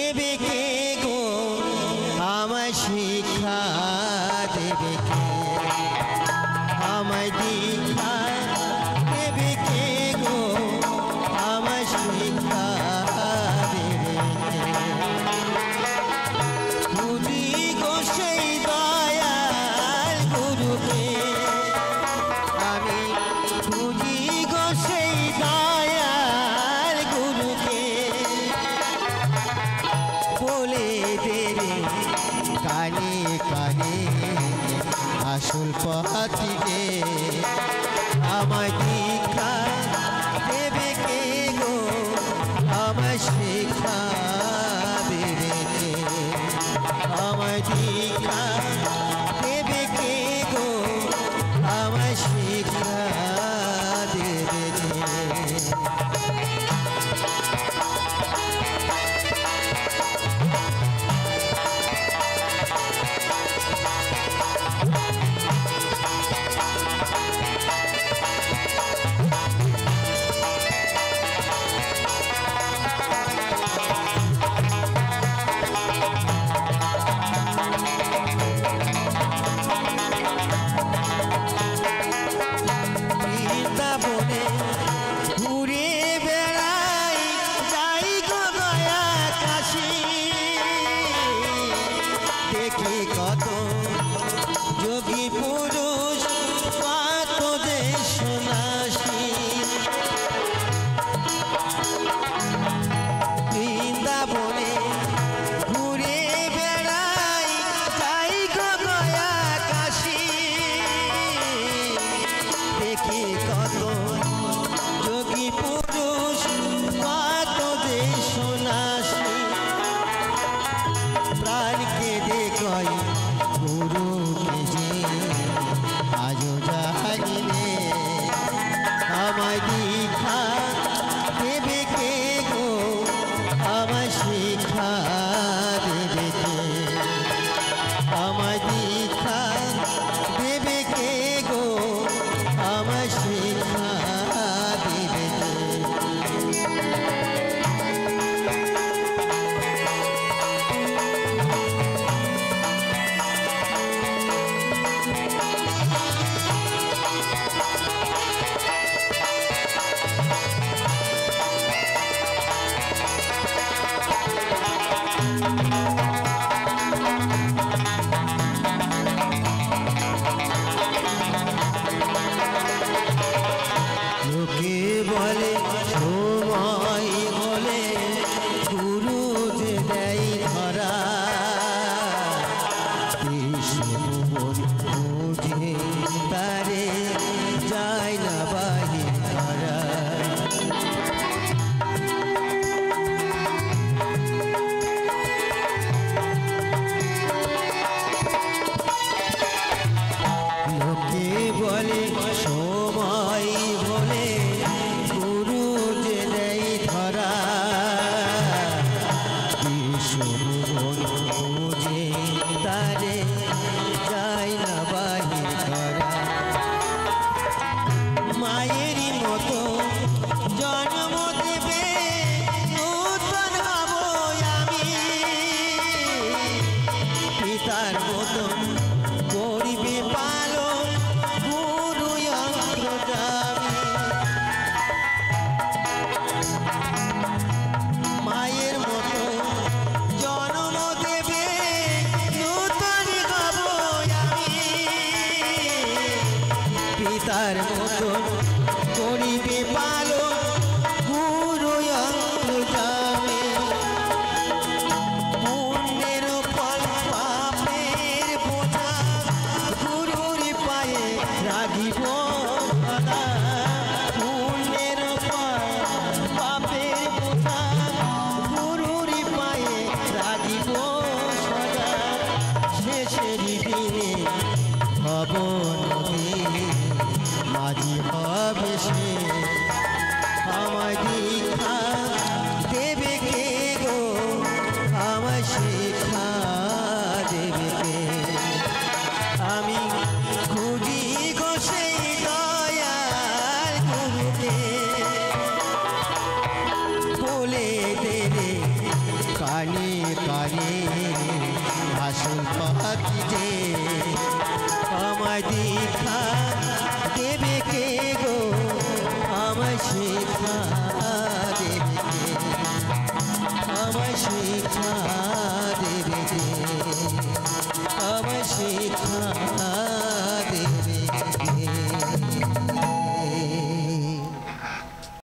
দেবে কে গো আমায় শিক্ষা দেবে কে আমায় দীক্ষা দেবে কে গো আমায় শিক্ষা দেবে কে খুঁজি গো সেই দয়াল গুরুকে আমি খুঁজি গো সেই দয়াল গুরুকে বলে দেবে কানে কানে আসল পথিকে আমায় দীক্ষা দেবে কে গো আমায় শিক্ষা দেবে কে আমায় দীক্ষা দেবে কে গো আমায় শিক্ষা দেবে কে বৃন্দাবনে ঘুরে বেড়াই যাই গো গয়া কাশি দেখি কত যোগী পুরুষ কত যে সন্ন্যাসী বৃন্দাবনে ঘুরে বেড়াই যাই গো গয়া কাশি দেখি কত যোগী পুরুষ কত যে সন্ন্যাসী প্রাণ কেঁদে কয় গুরুকে যে আজও জানিলে আমায় দীক্ষা দেবে কে গো আমায় শিক্ষা দেবে কে আমায় দীক্ষা দেবে কে গো আমায় শিক্ষা দেবে কে লোকে বলে সময় হলে গুরু যে দেয় ধরা বুঝে তারে যায় না বাহি ধরা লোকে বলে সময় বলে গুরু যে নেই ধরা বুঝে তারে যায় না বাহি ধরা মায়েরই মতো জন্ম দেবে নূতন হব আমি পিতার মতো করিবে পালন গুরু অন্তর্যামী মায়ের মতো জন্ম দেবে নূতন হব আমি পিতার মতো করিবে পালন গুরু অন্তর্যামী পুণ্যের ফল পাপের বোঝা গুরুর পায়ে রাখিব সদা পুণ্যের ফল পাপের বোঝা গুরুর পায়ে রাখিব সদা শেষের দিনে হব নদী মাঝি হবে সে আমায় দীক্ষা দেবে কে গো আমায় শিক্ষা দেবে কে আমি খুঁজি গো সেই দয়াল গুরুকে বলে দেবে কানে মারে আসল পাখি যে আমায় দীক্ষা দেবে কে গো আমায় শিক্ষা দেবে কে আমায় শিক্ষা দেবে কে আমায় শিক্ষা